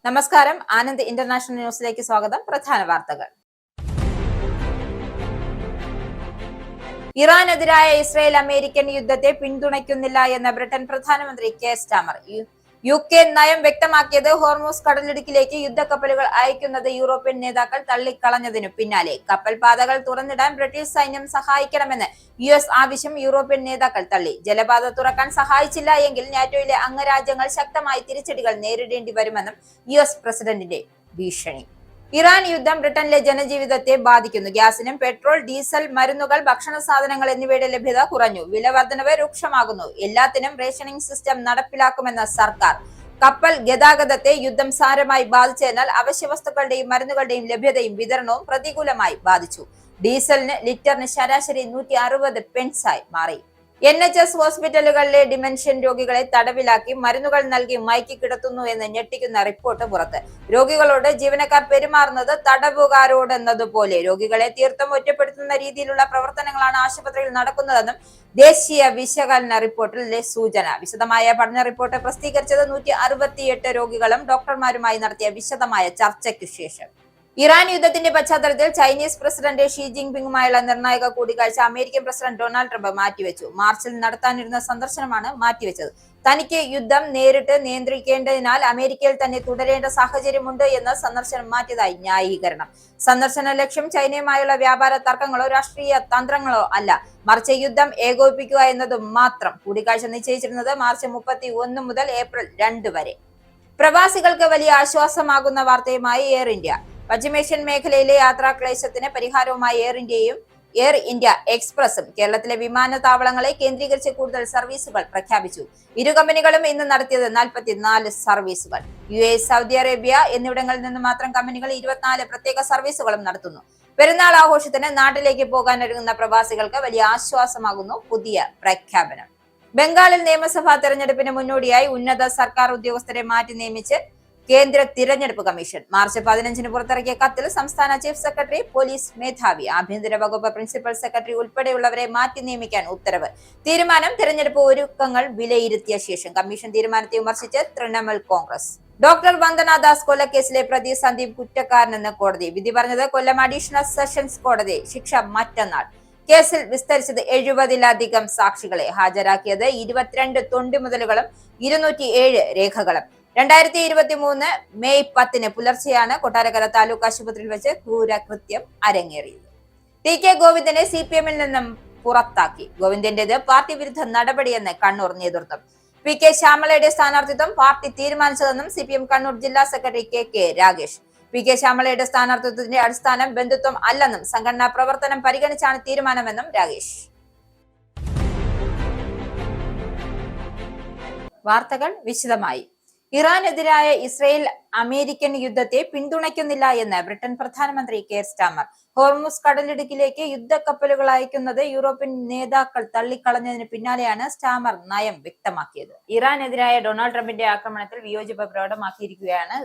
നമസ്കാരം. ആനന്ദ് ഇന്റർനാഷണൽ ന്യൂസിലേക്ക് സ്വാഗതം. പ്രധാന വാർത്തകൾ. ഇറാനെതിരായ ഇസ്രയേൽ അമേരിക്കൻ യുദ്ധത്തെ പിന്തുണയ്ക്കുന്നില്ല എന്ന ബ്രിട്ടൻ പ്രധാനമന്ത്രി കെയർ സ്റ്റാമർ. UK നയം വ്യക്തമാക്കിയത് ഹോർമൂസ് കടലിടുക്കിലേക്ക് യുദ്ധക്കപ്പലുകൾ അയക്കുന്നത് യൂറോപ്യൻ നേതാക്കൾ തള്ളിക്കളഞ്ഞതിനു പിന്നാലെ കപ്പൽ പാതകൾ തുറന്നിടാൻ ബ്രിട്ടീഷ് സൈന്യം സഹായിക്കണമെന്ന് US ആവശ്യം യൂറോപ്യൻ നേതാക്കൾ തള്ളി. ജലപാത തുറക്കാൻ സഹായിച്ചില്ല എങ്കിൽ നാറ്റോയിലെ അംഗരാജ്യങ്ങൾ ശക്തമായ തിരിച്ചടികൾ നേരിടേണ്ടി വരുമെന്നും US പ്രസിഡന്റിന്റെ ഭീഷണി. ഇറാൻ യുദ്ധം ബ്രിട്ടനിലെ ജനജീവിതത്തെ ബാധിക്കുന്നു. ഗ്യാസിനും പെട്രോൾ, ഡീസൽ, മരുന്നുകൾ, ഭക്ഷണ സാധനങ്ങൾ എന്നിവയുടെ ലഭ്യത കുറഞ്ഞു. വില വർധനവ് രൂക്ഷമാകുന്നു. എല്ലാത്തിനും റേഷനിംഗ് സിസ്റ്റം നടപ്പിലാക്കുമെന്ന സർക്കാർ. കപ്പൽ ഗതാഗതത്തെ യുദ്ധം സാരമായി ബാധിച്ചതിനാൽ അവശ്യവസ്തുക്കളുടെയും മരുന്നുകളുടെയും ലഭ്യതയും വിതരണവും പ്രതികൂലമായി ബാധിച്ചു. ഡീസലിന് ലിറ്ററിന് ശരാശരി 160 പെൻസായി മാറി. NHS ഹോസ്പിറ്റലുകളിലെ ഡിമെൻഷ്യൻ രോഗികളെ തടവിലാക്കി മരുന്നുകൾ നൽകി മയക്കി കിടത്തുന്നു എന്ന് ഞെട്ടിക്കുന്ന റിപ്പോർട്ട് പുറത്ത്. രോഗികളോട് ജീവനക്കാർ പെരുമാറുന്നത് തടവുകാരോടെന്നതുപോലെ. രോഗികളെ തീർത്തും ഒറ്റപ്പെടുത്തുന്ന രീതിയിലുള്ള പ്രവർത്തനങ്ങളാണ് ആശുപത്രിയിൽ നടക്കുന്നതെന്നും ദേശീയ വിശകലന റിപ്പോർട്ടിലെ സൂചന. വിശദമായ പഠന റിപ്പോർട്ട് പ്രസിദ്ധീകരിച്ചത് 168 രോഗികളും ഡോക്ടർമാരുമായി നടത്തിയ വിശദമായ ചർച്ചയ്ക്കു ശേഷം. ഇറാൻ യുദ്ധത്തിന്റെ പശ്ചാത്തലത്തിൽ ചൈനീസ് പ്രസിഡന്റ് ഷീ ജിൻപിങ്ങുമായുള്ള നിർണായക കൂടിക്കാഴ്ച അമേരിക്കൻ പ്രസിഡന്റ് ഡൊണാൾഡ് ട്രംപ് മാറ്റിവെച്ചു. മാർച്ചിൽ നടത്താനിരുന്ന സന്ദർശനമാണ് മാറ്റിവെച്ചത്. തനിക്ക് യുദ്ധം നേരിട്ട് നിയന്ത്രിക്കേണ്ടതിനാൽ അമേരിക്കയിൽ തന്നെ തുടരേണ്ട സാഹചര്യമുണ്ട് എന്ന് സന്ദർശനം മാറ്റിയതായി ന്യായീകരണം. സന്ദർശന ലക്ഷ്യം ചൈനയുമായുള്ള വ്യാപാര തർക്കങ്ങളോ രാഷ്ട്രീയ തന്ത്രങ്ങളോ അല്ല, മറിച്ച് യുദ്ധം ഏകോപിപ്പിക്കുക എന്നതും മാത്രം. കൂടിക്കാഴ്ച നിശ്ചയിച്ചിരുന്നത് മാർച്ച് 31 മുതൽ ഏപ്രിൽ 2 വരെ. പ്രവാസികൾക്ക് വലിയ ആശ്വാസമാകുന്ന വാർത്തയുമായി എയർ ഇന്ത്യ. പശ്ചിമേഷ്യൻ മേഖലയിലെ യാത്രാക്ലേശത്തിന് പരിഹാരവുമായി എയർ ഇന്ത്യ എക്സ്പ്രസും കേരളത്തിലെ വിമാനത്താവളങ്ങളെ കേന്ദ്രീകരിച്ച് കൂടുതൽ സർവീസുകൾ പ്രഖ്യാപിച്ചു. ഇരു കമ്പനികളും ഇന്ന് നടത്തിയത് 44 സർവീസുകൾ. UAE, സൗദി അറേബ്യ എന്നിവിടങ്ങളിൽ നിന്ന് മാത്രം കമ്പനികൾ 24 പ്രത്യേക സർവീസുകളും നടത്തുന്നു. പെരുന്നാൾ ആഘോഷത്തിന് നാട്ടിലേക്ക് പോകാനൊരുങ്ങുന്ന പ്രവാസികൾക്ക് വലിയ ആശ്വാസമാകുന്നു പുതിയ പ്രഖ്യാപനം. ബംഗാളിൽ നിയമസഭാ തെരഞ്ഞെടുപ്പിന് മുന്നോടിയായി ഉന്നത സർക്കാർ ഉദ്യോഗസ്ഥരെ മാറ്റി നിയമിച്ച് കേന്ദ്ര തിരഞ്ഞെടുപ്പ് കമ്മീഷൻ. മാർച്ച് 15 പുറത്തിറക്കിയ കത്തിൽ സംസ്ഥാന ചീഫ് സെക്രട്ടറി, പോലീസ് മേധാവി, ആഭ്യന്തര വകുപ്പ് പ്രിൻസിപ്പൽ സെക്രട്ടറി ഉൾപ്പെടെയുള്ളവരെ മാറ്റി നിയമിക്കാൻ ഉത്തരവ്. തീരുമാനം തെരഞ്ഞെടുപ്പ് ഒരുക്കങ്ങൾ വിലയിരുത്തിയ ശേഷം. കമ്മീഷൻ തീരുമാനത്തെ വിമർശിച്ച് തൃണമൂൽ കോൺഗ്രസ്. ഡോക്ടർ വന്ദന ദാസ് കൊലക്കേസിലെ പ്രതി സന്ദീപ് കുറ്റക്കാരനെന്ന് കോടതി. വിധി പറഞ്ഞത് കൊല്ലം അഡീഷണൽ സെഷൻസ് കോടതി. ശിക്ഷ മറ്റന്നാൾ. കേസിൽ വിസ്തരിച്ചത് 70-ലധികം സാക്ഷികളെ. ഹാജരാക്കിയത് 22 തൊണ്ടിമുതലുകളും 207 രേഖകളും. 2023 മെയ് 10 പുലർച്ചെയാണ് കൊട്ടാരക്കര താലൂക്ക് ആശുപത്രിയിൽ വെച്ച് ക്രൂരകൃത്യം അരങ്ങേറിയത്. TK ഗോവിന്ദനെ CPM നിന്നും പുറത്താക്കി. ഗോവിന്ദന്റേത് പാർട്ടി വിരുദ്ധ നടപടിയെന്ന് കണ്ണൂർ നേതൃത്വം. PK ശ്യാമളയുടെ സ്ഥാനാർത്ഥിത്വം പാർട്ടി തീരുമാനിച്ചതെന്നും CPM കണ്ണൂർ ജില്ലാ സെക്രട്ടറി KK രാഗേഷ്. PK ശ്യാമളയുടെ സ്ഥാനാർത്ഥിത്വത്തിന്റെ അടിസ്ഥാനം ബന്ധുത്വം അല്ലെന്നും സംഘടനാ പ്രവർത്തനം പരിഗണിച്ചാണ് തീരുമാനമെന്നും രാഗേഷ്. വാർത്തകൾ വിശദമായി. ഇറാനെതിരായ ഇസ്രയേൽ അമേരിക്കൻ യുദ്ധത്തെ പിന്തുണയ്ക്കുന്നില്ല എന്ന് ബ്രിട്ടൻ പ്രധാനമന്ത്രി കെയർ സ്റ്റാമർ. ഹോർമൂസ് കടലിടുക്കിലേക്ക് യുദ്ധക്കപ്പലുകൾ അയക്കുന്നത് യൂറോപ്യൻ നേതാക്കൾ തള്ളിക്കളഞ്ഞതിന് പിന്നാലെയാണ് സ്റ്റാമർ നയം വ്യക്തമാക്കിയത്. ഇറാനെതിരായ ഡൊണാൾഡ് ട്രംപിന്റെ ആക്രമണത്തിൽ വിയോജിപ്പ് പ്രകടമാക്കിയിരിക്കുകയാണ്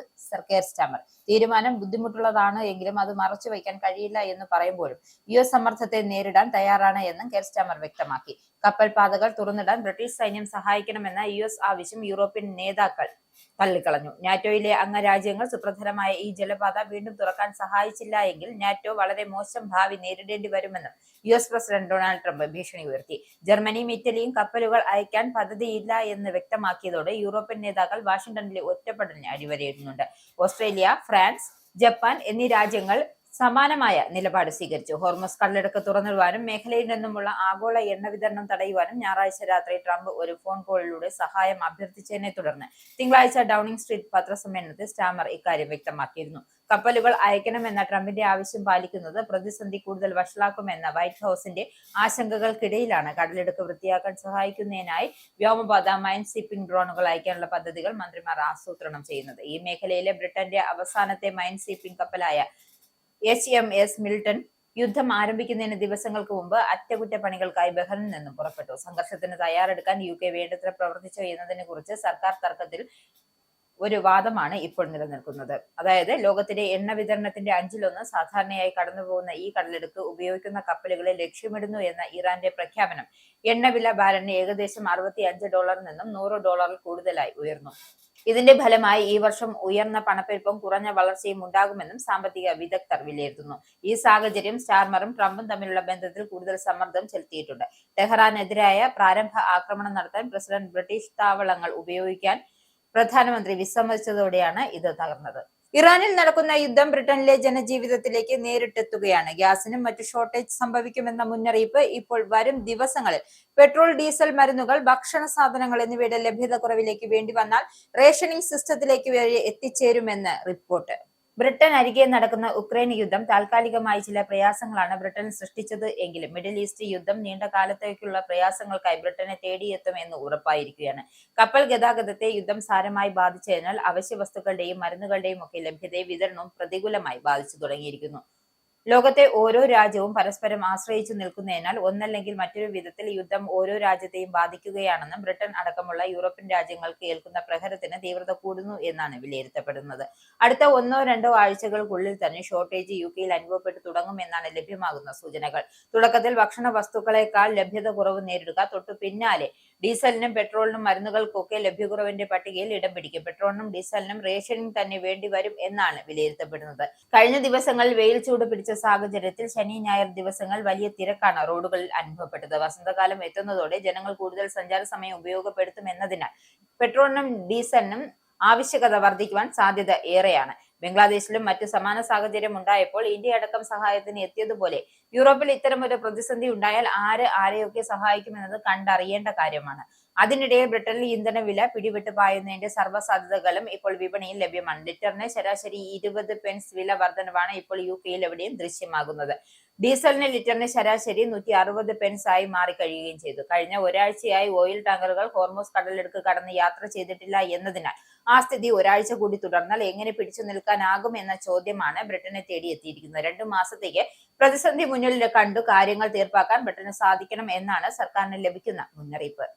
കെയർ സ്റ്റാമർ. തീരുമാനം ബുദ്ധിമുട്ടുള്ളതാണ് എങ്കിലും അത് മറച്ചുവെക്കാൻ കഴിയില്ല എന്ന് പറയുമ്പോഴും US സമ്മർദ്ദത്തെ നേരിടാൻ തയ്യാറാണ് എന്നും കെയർ സ്റ്റാമർ വ്യക്തമാക്കി. കപ്പൽ പാതകൾ തുറന്നിടാൻ ബ്രിട്ടീഷ് സൈന്യം സഹായിക്കണമെന്ന US ആവശ്യം യൂറോപ്യൻ നേതാക്കൾ തള്ളിക്കളഞ്ഞു. നാറ്റോയിലെ അംഗരാജ്യങ്ങൾ സുപ്രധാനമായ ഈ ജലപാത വീണ്ടും തുറക്കാൻ സഹായിച്ചില്ല എങ്കിൽ നാറ്റോ വളരെ മോശം ഭാവി നേരിടേണ്ടി വരുമെന്നും US പ്രസിഡന്റ് ഡൊണാൾഡ് ട്രംപ് ഭീഷണി ഉയർത്തി. ജർമ്മനിയും ഇറ്റലിയും കപ്പലുകൾ അയക്കാൻ പദ്ധതിയില്ല എന്ന് വ്യക്തമാക്കിയതോടെ യൂറോപ്യൻ നേതാക്കൾ വാഷിംഗ്ടണിലെ ഒറ്റപ്പെടലിന് അടിവരയിടുന്നുണ്ട്. ഓസ്ട്രേലിയ, ഫ്രാൻസ്, ജപ്പാൻ എന്നീ രാജ്യങ്ങൾ സമാനമായ നിലപാട് സ്വീകരിച്ചു. ഹോർമൂസ് കടലിടുക്ക് തുറന്നിടുവാനും മേഖലയിൽ നിന്നുമുള്ള ആഗോള എണ്ണ വിതരണം തടയുവാനും ഞായറാഴ്ച രാത്രി ട്രംപ് ഒരു ഫോൺ കോളിലൂടെ സഹായം അഭ്യർത്ഥിച്ചതിനെ തുടർന്ന് തിങ്കളാഴ്ച ഡൌണിംഗ് സ്ട്രീറ്റ് പത്രസമ്മേളനത്തിൽ സ്റ്റാമർ ഇക്കാര്യം വ്യക്തമാക്കിയിരുന്നു. കപ്പലുകൾ അയക്കണമെന്ന ട്രംപിന്റെ ആവശ്യം പാലിക്കുന്നത് പ്രതിസന്ധി കൂടുതൽ വഷളാക്കുമെന്ന വൈറ്റ് ഹൌസിന്റെ ആശങ്കകൾക്കിടയിലാണ് കടലിടുക്ക് വൃത്തിയാക്കാൻ സഹായിക്കുന്നതിനായി വ്യോമപാത മൈൻ സ്വീപ്പിംഗ് ഡ്രോണുകൾ അയക്കാനുള്ള പദ്ധതികൾ മന്ത്രിമാർ ആസൂത്രണം ചെയ്യുന്നത്. ഈ മേഖലയിലെ ബ്രിട്ടന്റെ അവസാനത്തെ മൈൻ സ്വീപ്പിംഗ് കപ്പലായ HMS മിൽട്ടൺ യുദ്ധം ആരംഭിക്കുന്നതിന് ദിവസങ്ങൾക്ക് മുമ്പ് അറ്റകുറ്റപ്പണികൾക്കായി ബഹ്റിനിൽ നിന്നും പുറപ്പെട്ടു. സംഘർഷത്തിന് തയ്യാറെടുക്കാൻ UK വേണ്ടത്ര പ്രവർത്തിച്ചോ എന്നതിനെ കുറിച്ച് സർക്കാർ തർക്കത്തിൽ ഒരു വാദമാണ് ഇപ്പോൾ നിലനിൽക്കുന്നത്. അതായത് ലോകത്തിലെ എണ്ണ വിതരണത്തിന്റെ 1/5 സാധാരണയായി കടന്നുപോകുന്ന ഈ കടലെടുക്ക് ഉപയോഗിക്കുന്ന കപ്പലുകളെ ലക്ഷ്യമിടുന്നു എന്ന ഇറാന്റെ പ്രഖ്യാപനം എണ്ണവില ബാരലിന് ഏകദേശം $65 നിന്നും $100 കൂടുതലായി ഉയർന്നു. ഇതിന്റെ ഫലമായി ഈ വർഷം ഉയർന്ന പണപ്പെരുപ്പവും കുറഞ്ഞ വളർച്ചയും ഉണ്ടാകുമെന്നും സാമ്പത്തിക വിദഗ്ധർ വിലയിരുത്തുന്നു. ഈ സാഹചര്യം സ്റ്റാർമറും ട്രംപും തമ്മിലുള്ള ബന്ധത്തിൽ കൂടുതൽ സമ്മർദ്ദം ചെലുത്തിയിട്ടുണ്ട്. ടെഹ്റാനെതിരായ പ്രാരംഭ ആക്രമണം നടത്താൻ പ്രസിഡന്റ് ബ്രിട്ടീഷ് താവളങ്ങൾ ഉപയോഗിക്കാൻ പ്രധാനമന്ത്രി വിസമ്മതിച്ചതോടെയാണ് ഇത് തകർന്നത്. ഇറാനിൽ നടക്കുന്ന യുദ്ധം ബ്രിട്ടനിലെ ജനജീവിതത്തിലേക്ക് നേരിട്ടെത്തുകയാണ്. ഗ്യാസിനും മറ്റു ഷോർട്ടേജ് സംഭവിക്കുമെന്ന മുന്നറിയിപ്പ് ഇപ്പോൾ വരും ദിവസങ്ങളിൽ പെട്രോൾ, ഡീസൽ, മരുന്നുകൾ, ഭക്ഷണ സാധനങ്ങൾ എന്നിവയുടെ ലഭ്യത കുറവിലേക്ക് വേണ്ടി വന്നാൽ റേഷനിംഗ് സിസ്റ്റത്തിലേക്ക് വരെ എത്തിച്ചേരുമെന്ന് റിപ്പോർട്ട്. ബ്രിട്ടൻ അരികെ നടക്കുന്ന ഉക്രൈൻ യുദ്ധം താൽക്കാലികമായി ചില പ്രയാസങ്ങളാണ് ബ്രിട്ടൻ സൃഷ്ടിച്ചത് എങ്കിലും മിഡിൽ ഈസ്റ്റ് യുദ്ധം നീണ്ട കാലത്തേക്കുള്ള പ്രയാസങ്ങൾക്കായി ബ്രിട്ടനെ തേടിയെത്തും എന്ന് ഉറപ്പായിരിക്കുകയാണ്. കപ്പൽ ഗതാഗതത്തെ യുദ്ധം സാരമായി ബാധിച്ചതിനാൽ അവശ്യ വസ്തുക്കളുടെയും മരുന്നുകളുടെയും ഒക്കെ ലഭ്യതയും വിതരണവും പ്രതികൂലമായി ബാധിച്ചു തുടങ്ങിയിരിക്കുന്നു. ലോകത്തെ ഓരോ രാജ്യവും പരസ്പരം ആശ്രയിച്ചു നിൽക്കുന്നതിനാൽ ഒന്നല്ലെങ്കിൽ മറ്റൊരു വിധത്തിൽ യുദ്ധം ഓരോ രാജ്യത്തെയും ബാധിക്കുകയാണെന്നും ബ്രിട്ടൻ അടക്കമുള്ള യൂറോപ്യൻ രാജ്യങ്ങൾക്ക് ഏൽക്കുന്ന പ്രഹരത്തിന് തീവ്രത കൂടുന്നു എന്നാണ് വിലയിരുത്തപ്പെടുന്നത്. അടുത്ത 1-2 ആഴ്ചകൾക്കുള്ളിൽ തന്നെ ഷോർട്ടേജ് യുകെയിൽ അനുഭവപ്പെട്ടു തുടങ്ങുമെന്നാണ് ലഭ്യമാകുന്ന സൂചനകൾ. തുടക്കത്തിൽ ഭക്ഷണ വസ്തുക്കളെക്കാൾ ലഭ്യത കുറവ് നേരിടുക, തൊട്ടു പിന്നാലെ ഡീസലിനും പെട്രോളിനും മരുന്നുകൾക്കൊക്കെ ലഭ്യകുറവിന്റെ പട്ടികയിൽ ഇടം പിടിക്കും. പെട്രോളിനും ഡീസലിനും റേഷനിംഗ് തന്നെ വേണ്ടിവരും എന്നാണ് വിലയിരുത്തപ്പെടുന്നത്. കഴിഞ്ഞ ദിവസങ്ങളിൽ വെയിൽ ചൂട് പിടിച്ച സാഹചര്യത്തിൽ ശനി, ഞായർ ദിവസങ്ങൾ വലിയ തിരക്കാണ് റോഡുകളിൽ അനുഭവപ്പെട്ടത്. വസന്തകാലം എത്തുന്നതോടെ ജനങ്ങൾ കൂടുതൽ സഞ്ചാര സമയം ഉപയോഗപ്പെടുത്തുമെന്നതിനാൽ പെട്രോളിനും ഡീസലിനും ആവശ്യകത വർദ്ധിക്കുവാൻ സാധ്യത ഏറെയാണ്. ബംഗ്ലാദേശിലും മറ്റു സമാന സാഹചര്യം ഉണ്ടായപ്പോൾ ഇന്ത്യ അടക്കം സഹായത്തിന് എത്തിയതുപോലെ യൂറോപ്പിൽ ഇത്തരമൊരു പ്രതിസന്ധി ഉണ്ടായാൽ ആര് ആരെയൊക്കെ സഹായിക്കുമെന്നത് കണ്ടറിയേണ്ട കാര്യമാണ്. അതിനിടയിൽ ബ്രിട്ടനിൽ ഇന്ധന വില പിടിവിട്ട് പായുന്നതിന്റെ സർവ്വസാധ്യതകളും ഇപ്പോൾ വിപണിയിൽ ലഭ്യമാണ്. ലിറ്ററിന് ശരാശരി 20 പെൻസ് വില വർധനവാണ് ഇപ്പോൾ യുകെയിൽ എവിടെയും ദൃശ്യമാകുന്നത്. ഡീസലിന് ലിറ്ററിന് ശരാശരി 160 പെൻസ് ആയി മാറിക്കഴിയുകയും ചെയ്തു. കഴിഞ്ഞ ഒരാഴ്ചയായി ഓയിൽ ടാങ്കറുകൾ ഹോർമൂസ് കടലിടുക്ക് കടന്ന് യാത്ര ചെയ്തിട്ടില്ല എന്നതിനാൽ ആ സ്ഥിതി ഒരാഴ്ച കൂടി തുടർന്നാൽ എങ്ങനെ പിടിച്ചു നിൽക്കാനാകും എന്ന ചോദ്യമാണ് ബ്രിട്ടനെ തേടിയെത്തിയിരിക്കുന്നത്. 2 മാസത്തേക്ക് പ്രതിസന്ധി മുന്നിൽ കണ്ടു കാര്യങ്ങൾ തീർപ്പാക്കാൻ ബ്രിട്ടന് സാധിക്കണം എന്നാണ് സർക്കാരിന് ലഭിക്കുന്ന മുന്നറിയിപ്പ്.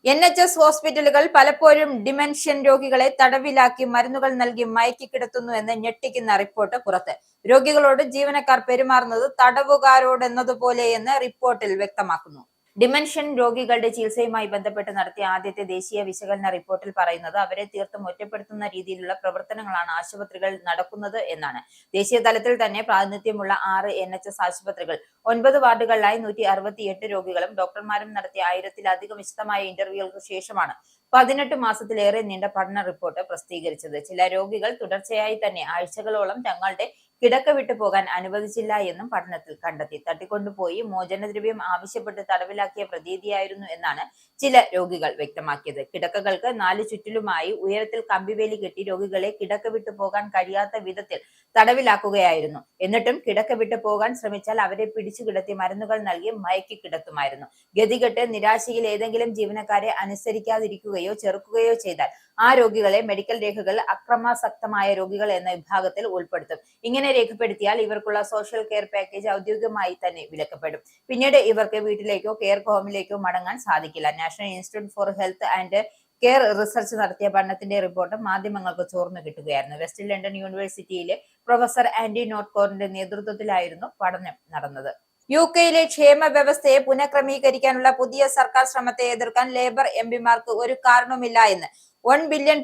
NHS ഹോസ്പിറ്റലുകൾ പലപ്പോഴും ഡിമെൻഷ്യൻ രോഗികളെ തടവിലാക്കി മരുന്നുകൾ നൽകി മയക്കി കിടത്തുന്നു എന്ന് ഞെട്ടിക്കുന്ന റിപ്പോർട്ട് പുറത്ത്. രോഗികളോട് ജീവനക്കാർ പെരുമാറുന്നത് തടവുകാരോടെന്നതുപോലെയെന്ന് റിപ്പോർട്ടിൽ വ്യക്തമാക്കുന്നു. ഡിമെൻഷ്യൻ രോഗികളുടെ ചികിത്സയുമായി ബന്ധപ്പെട്ട് നടത്തിയ ആദ്യത്തെ ദേശീയ വിശകലന റിപ്പോർട്ടിൽ പറയുന്നത് അവരെ തീർത്തും ഒറ്റപ്പെടുത്തുന്ന രീതിയിലുള്ള പ്രവർത്തനങ്ങളാണ് ആശുപത്രികൾ നടക്കുന്നത് എന്നാണ്. ദേശീയ തലത്തിൽ തന്നെ പ്രാതിനിധ്യമുള്ള 6 NHS ആശുപത്രികൾ 9 വാർഡുകളിലായി 168 രോഗികളും ഡോക്ടർമാരും നടത്തിയ 1000-ലധികം വിശദമായ ഇന്റർവ്യൂകൾക്ക് ശേഷമാണ് 18 മാസത്തിലേറെ നീണ്ട പഠന റിപ്പോർട്ട് പ്രസിദ്ധീകരിച്ചത്. ചില രോഗികൾ തുടർച്ചയായി തന്നെ ആഴ്ചകളോളം തങ്ങളുടെ കിടക്ക വിട്ടു പോകാൻ അനുവദിച്ചില്ല എന്നും പഠനത്തിൽ കണ്ടെത്തി. തട്ടിക്കൊണ്ടുപോയി മോചനദ്രവ്യം ആവശ്യപ്പെട്ട് തടവിലാക്കിയ പ്രതീതിയായിരുന്നു എന്നാണ് ചില രോഗികൾ വ്യക്തമാക്കിയത്. കിടക്കകൾക്ക് 4 ചുറ്റിലുമായി ഉയരത്തിൽ കമ്പിവേലി കെട്ടി രോഗികളെ കിടക്ക വിട്ടു പോകാൻ കഴിയാത്ത വിധത്തിൽ തടവിലാക്കുകയായിരുന്നു. എന്നിട്ടും കിടക്ക വിട്ടു പോകാൻ ശ്രമിച്ചാൽ അവരെ പിടിച്ചു കിടത്തി മരുന്നുകൾ നൽകി മയക്കി കിടത്തുമായിരുന്നു. ഗതികെട്ട് നിരാശയിൽ ഏതെങ്കിലും ജീവനക്കാരെ അനുസരിക്കാതിരിക്കുകയോ ചെറുക്കുകയോ ചെയ്താൽ ആ രോഗികളെ മെഡിക്കൽ രേഖകൾ അക്രമാസക്തമായ രോഗികൾ എന്ന വിഭാഗത്തിൽ ഉൾപ്പെടുത്തും. ഇങ്ങനെ രേഖപ്പെടുത്തിയാൽ ഇവർക്കുള്ള സോഷ്യൽ കെയർ പാക്കേജ് ഔദ്യോഗികമായി തന്നെ വിലക്കപ്പെടും. പിന്നീട് ഇവർക്ക് വീട്ടിലേക്കോ കെയർ ഹോമിലേക്കോ മടങ്ങാൻ സാധിക്കില്ല. National institute for health and care research നടത്തിയ പഠനത്തിന്റെ റിപ്പോർട്ട് മാധ്യമങ്ങൾക്ക് ചോർന്നു കിട്ടുകയായിരുന്നു. വെസ്റ്റ് ലണ്ടൻ യൂണിവേഴ്സിറ്റിയിലെ പ്രൊഫസർ ആൻഡി നോട്ട്കോറിന്റെ നേതൃത്വത്തിലായിരുന്നു പഠനം നടന്നത്. യുകെയിലെ ക്ഷേമ വ്യവസ്ഥയെ പുനഃക്രമീകരിക്കാനുള്ള പുതിയ സർക്കാർ ശ്രമത്തെ എതിർക്കാൻ ലേബർ എംപിമാർക്ക് ഒരു കാരണവുമില്ല എന്ന് £1 ബില്യൺ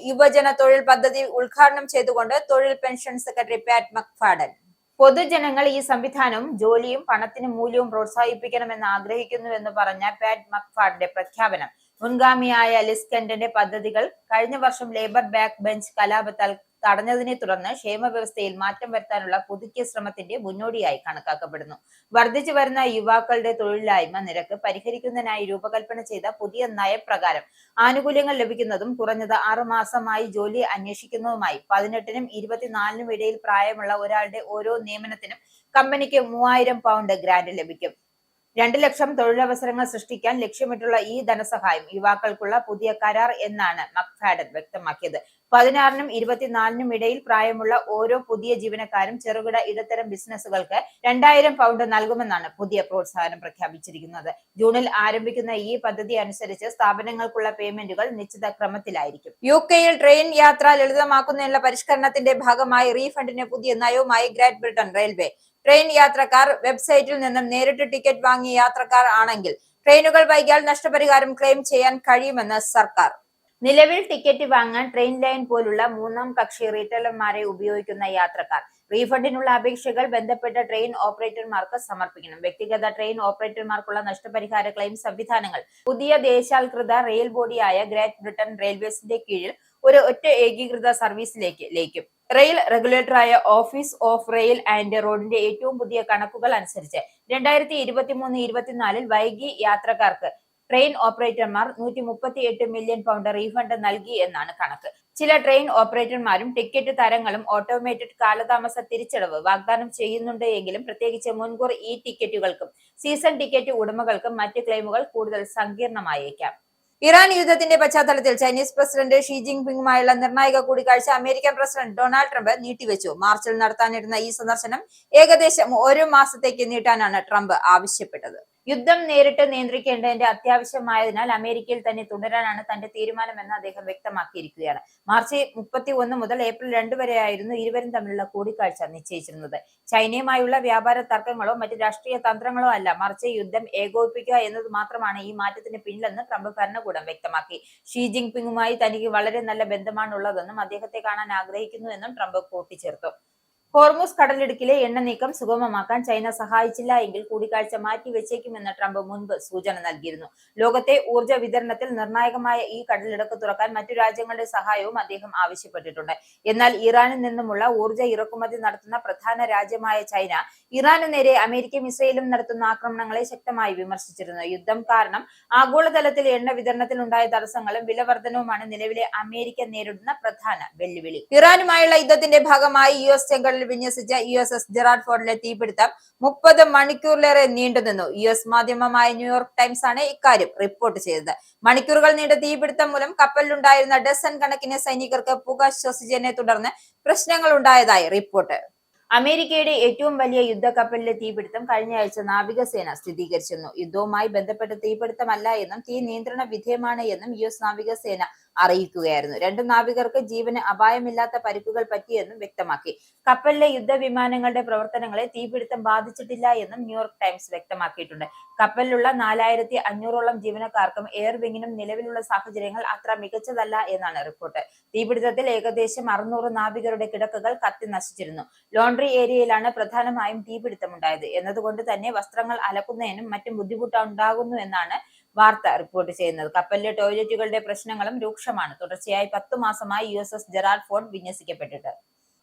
യുവജന തൊഴിൽ പദ്ധതി ഉദ്ഘാടനം ചെയ്തുകൊണ്ട് തൊഴിൽ പെൻഷൻ സെക്രട്ടറി പാറ്റ് മക്ഫാഡൻ. പൊതുജനങ്ങൾ ഈ സംവിധാനവും ജോലിയും പണത്തിന് മൂല്യവും പ്രോത്സാഹിപ്പിക്കണമെന്ന് ആഗ്രഹിക്കുന്നുവെന്ന് പറഞ്ഞ പാറ്റ് മക്ഫാഡന്റെ പ്രഖ്യാപനം മുൻഗാമിയായ ലിസ് കെന്റന്റെ പദ്ധതികൾ കഴിഞ്ഞ വർഷം ലേബർ ബാക്ക് ബെഞ്ച് കലാപത്താൽ തടഞ്ഞതിനെ തുടർന്ന് ക്ഷേമ വ്യവസ്ഥയിൽ മാറ്റം വരുത്താനുള്ള പുതുക്കിയ ശ്രമത്തിന്റെ മുന്നോടിയായി കണക്കാക്കപ്പെടുന്നു. വർദ്ധിച്ചു വരുന്ന യുവാക്കളുടെ തൊഴിലില്ലായ്മ നിരക്ക് പരിഹരിക്കുന്നതിനായി രൂപകൽപ്പന ചെയ്ത പുതിയ നയപ്രകാരം ആനുകൂല്യങ്ങൾ ലഭിക്കുന്നതും കുറഞ്ഞത് 6 മാസമായി ജോലി അന്വേഷിക്കുന്നതുമായി 18-നും 24-നും ഇടയിൽ പ്രായമുള്ള ഒരാളുടെ ഓരോ നിയമനത്തിനും കമ്പനിക്ക് £3000 ഗ്രാന്റ് ലഭിക്കും. 2 ലക്ഷം തൊഴിലവസരങ്ങൾ സൃഷ്ടിക്കാൻ ലക്ഷ്യമിട്ടുള്ള ഈ ധനസഹായം യുവാക്കൾക്കുള്ള പുതിയ കരാർ എന്നാണ് മക്ഫാഡൻ വ്യക്തമാക്കിയത്. 16-നും 24-നും ഇടയിൽ പ്രായമുള്ള ഓരോ പുതിയ ജീവനക്കാരും ചെറുകിട ഇടത്തരം ബിസിനസ്സുകൾക്ക് £2000 നൽകുമെന്നാണ് പുതിയ പ്രോത്സാഹനം പ്രഖ്യാപിച്ചിരിക്കുന്നത്. ജൂണിൽ ആരംഭിക്കുന്ന ഈ പദ്ധതി അനുസരിച്ച് സ്ഥാപനങ്ങൾക്കുള്ള പേയ്മെന്റുകൾ നിശ്ചിത ക്രമത്തിലായിരിക്കും. യുകെയിൽ ട്രെയിൻ യാത്ര ലളിതമാക്കുന്നതിനുള്ള പരിഷ്കരണത്തിന്റെ ഭാഗമായി റീഫണ്ടിന് പുതിയ നയവുമായി ഗ്രേറ്റ് ബ്രിട്ടൻ റെയിൽവേ. ട്രെയിൻ യാത്രക്കാർ വെബ്സൈറ്റിൽ നിന്നും നേരിട്ട് ടിക്കറ്റ് വാങ്ങിയ യാത്രക്കാർ ആണെങ്കിൽ ട്രെയിനുകൾ വൈകിയാൽ നഷ്ടപരിഹാരം ക്ലെയിം ചെയ്യാൻ കഴിയുമെന്ന് സർക്കാർ. നിലവിൽ ടിക്കറ്റ് വാങ്ങാൻ ട്രെയിൻ ലൈൻ പോലുള്ള മൂന്നാം കക്ഷി റീറ്റെയിലർമാരെ ഉപയോഗിക്കുന്ന യാത്രക്കാർ റീഫണ്ടിനുള്ള അപേക്ഷകൾ ബന്ധപ്പെട്ട ട്രെയിൻ ഓപ്പറേറ്റർമാർക്ക് സമർപ്പിക്കണം. വ്യക്തിഗത ട്രെയിൻ ഓപ്പറേറ്റർമാർക്കുള്ള നഷ്ടപരിഹാര ക്ലെയിം സംവിധാനങ്ങൾ പുതിയ ദേശാൽകൃത റെയിൽ ബോഡിയായ ഗ്രേറ്റ് ബ്രിട്ടൻ റെയിൽവേസിന്റെ കീഴിൽ ഒരു ഒറ്റ ഏകീകൃത സർവീസിലേക്ക് ലയിക്കും. റെയിൽ റെഗുലേറ്ററായ ഓഫീസ് ഓഫ് റെയിൽ ആൻഡ് റോഡിന്റെ ഏറ്റവും പുതിയ കണക്കുകൾ അനുസരിച്ച് 2023-24 വൈകി യാത്രക്കാർക്ക് ട്രെയിൻ ഓപ്പറേറ്റർമാർ 138 മില്യൺ പൗണ്ട് റീഫണ്ട് നൽകി എന്നാണ് കണക്ക്. ചില ട്രെയിൻ ഓപ്പറേറ്റർമാരും ടിക്കറ്റ് തരങ്ങളും ഓട്ടോമേറ്റഡ് കാലതാമസ തിരിച്ചടവ് വാഗ്ദാനം ചെയ്യുന്നുണ്ട് എങ്കിലും പ്രത്യേകിച്ച് മുൻകൂർ ഇ ടിക്കറ്റുകൾക്കും സീസൺ ടിക്കറ്റ് ഉടമകൾക്കും മറ്റ് ക്ലെയിമുകൾ കൂടുതൽ സങ്കീർണമായേക്കാം. ഇറാൻ യുദ്ധത്തിന്റെ പശ്ചാത്തലത്തിൽ ചൈനീസ് പ്രസിഡന്റ് ഷീ ജിൻപിങ്ങുമായുള്ള നിർണായക കൂടിക്കാഴ്ച അമേരിക്കൻ പ്രസിഡന്റ് ഡൊണാൾഡ് ട്രംപ് നീട്ടിവെച്ചു. മാർച്ചിൽ നടത്താനിരുന്ന ഈ സന്ദർശനം ഏകദേശം 1 മാസത്തേക്ക് നീട്ടാനാണ് ട്രംപ് ആവശ്യപ്പെട്ടത്. യുദ്ധം നേരിട്ട് നിയന്ത്രിക്കേണ്ടതിന്റെ അത്യാവശ്യമായതിനാൽ അമേരിക്കയിൽ തന്നെ തുടരാനാണ് തന്റെ തീരുമാനമെന്ന് അദ്ദേഹം വ്യക്തമാക്കിയിരിക്കുകയാണ്. മാർച്ച് 31 മുതൽ ഏപ്രിൽ 2 വരെയായിരുന്നു ഇരുവരും തമ്മിലുള്ള കൂടിക്കാഴ്ച നിശ്ചയിച്ചിരുന്നത്. ചൈനയുമായുള്ള വ്യാപാര തർക്കങ്ങളോ മറ്റ് രാഷ്ട്രീയ തന്ത്രങ്ങളോ അല്ല, മറിച്ച് യുദ്ധം ഏകോപിപ്പിക്കുക എന്നത് മാത്രമാണ് ഈ മാറ്റത്തിന് പിന്നിലെന്ന് ട്രംപ് ഭരണകൂടം വ്യക്തമാക്കി. ഷീ ജിൻപിങ്ങുമായി തനിക്ക് വളരെ നല്ല ബന്ധമാണുള്ളതെന്നും അദ്ദേഹത്തെ കാണാൻ ആഗ്രഹിക്കുന്നുവെന്നും ട്രംപ് കൂട്ടിച്ചേർത്തു. ഹോർമുസ് കടലിടുക്കിലെ എണ്ണ നീക്കം സുഗമമാക്കാൻ ചൈന സഹായിച്ചില്ല എങ്കിൽ കൂടിക്കാഴ്ച മാറ്റിവെച്ചേക്കുമെന്ന് ട്രംപ് മുൻപ് സൂചന നൽകിയിരുന്നു. ലോകത്തെ ഊർജ്ജ വിതരണത്തിൽ നിർണായകമായ ഈ കടലിടുക്ക് തുറക്കാൻ മറ്റു രാജ്യങ്ങളുടെ സഹായവും അദ്ദേഹം ആവശ്യപ്പെട്ടിട്ടുണ്ട്. എന്നാൽ ഇറാനിൽ നിന്നുമുള്ള ഊർജ്ജ ഇറക്കുമതി നടത്തുന്ന പ്രധാന രാജ്യമായ ചൈന ഇറാന് നേരെ അമേരിക്കയും ഇസ്രയേലും നടത്തുന്ന ആക്രമണങ്ങളെ ശക്തമായി വിമർശിച്ചിരുന്നു. യുദ്ധം കാരണം ആഗോളതലത്തിൽ എണ്ണ വിതരണത്തിൽ ഉണ്ടായ തടസ്സങ്ങളും വിലവർധനവുമാണ് നിലവിലെ അമേരിക്ക നേരിടുന്ന പ്രധാന വെല്ലുവിളി. ഇറാനുമായുള്ള യുദ്ധത്തിന്റെ ഭാഗമായി US ചെങ്കടലിൽ വിന്യസിച്ച USS ജെറാർഡ് ഫോർഡിലെ തീപിടുത്തം 30 മണിക്കൂറിലേറെ നീണ്ടുനിന്നു. US മാധ്യമമായ ന്യൂയോർക്ക് ടൈംസ് ആണ് ഇക്കാര്യം റിപ്പോർട്ട് ചെയ്തത്. മണിക്കൂറുകൾ നീണ്ട തീപിടുത്തം മൂലം കപ്പലിലുണ്ടായിരുന്ന ഡസൻ കണക്കിന് സൈനികർക്ക് പുക ശ്വസിച്ചതിനെ തുടർന്ന് പ്രശ്നങ്ങൾ ഉണ്ടായതായി റിപ്പോർട്ട്. അമേരിക്കയുടെ ഏറ്റവും വലിയ യുദ്ധക്കപ്പലിലെ തീപിടുത്തം കഴിഞ്ഞയാഴ്ച നാവികസേന സ്ഥിരീകരിച്ചിരുന്നു. യുദ്ധവുമായി ബന്ധപ്പെട്ട തീപിടുത്തമല്ല എന്നും തീ നിയന്ത്രണ വിധേയമാണ് എന്നും US നാവികസേന അറിയിക്കുകയായിരുന്നു. 2 നാവികർക്ക് ജീവന് അപായമില്ലാത്ത പരിക്കുകൾ പറ്റിയെന്നും വ്യക്തമാക്കി. കപ്പലിലെ യുദ്ധവിമാനങ്ങളുടെ പ്രവർത്തനങ്ങളെ തീപിടുത്തം ബാധിച്ചിട്ടില്ല എന്നും ന്യൂയോർക്ക് ടൈംസ് വ്യക്തമാക്കിയിട്ടുണ്ട്. കപ്പലിലുള്ള 4500ഓളം ജീവനക്കാർക്കും എയർ വിങ്ങിനും നിലവിലുള്ള സാഹചര്യങ്ങൾ അത്ര മികച്ചതല്ല എന്നാണ് റിപ്പോർട്ട്. തീപിടുത്തത്തിൽ ഏകദേശം 600 നാവികരുടെ കിടക്കകൾ കത്തി നശിച്ചിരുന്നു. ലോണ്ടറി ഏരിയയിലാണ് പ്രധാനമായും തീപിടുത്തമുണ്ടായത് എന്നതുകൊണ്ട് തന്നെ വസ്ത്രങ്ങൾ അലക്കുന്നതിനും മറ്റും ബുദ്ധിമുട്ടുണ്ടാകുന്നു എന്നാണ് വാർത്ത റിപ്പോർട്ട് ചെയ്യുന്നത്. കപ്പലിലെ ടോയ്ലറ്റുകളുടെ പ്രശ്നങ്ങളും രൂക്ഷമാണ്. തുടർച്ചയായി 10 മാസമായി USS ജെറാർഡ് ഫോർഡ് വിന്യസിക്കപ്പെട്ടിട്ട്.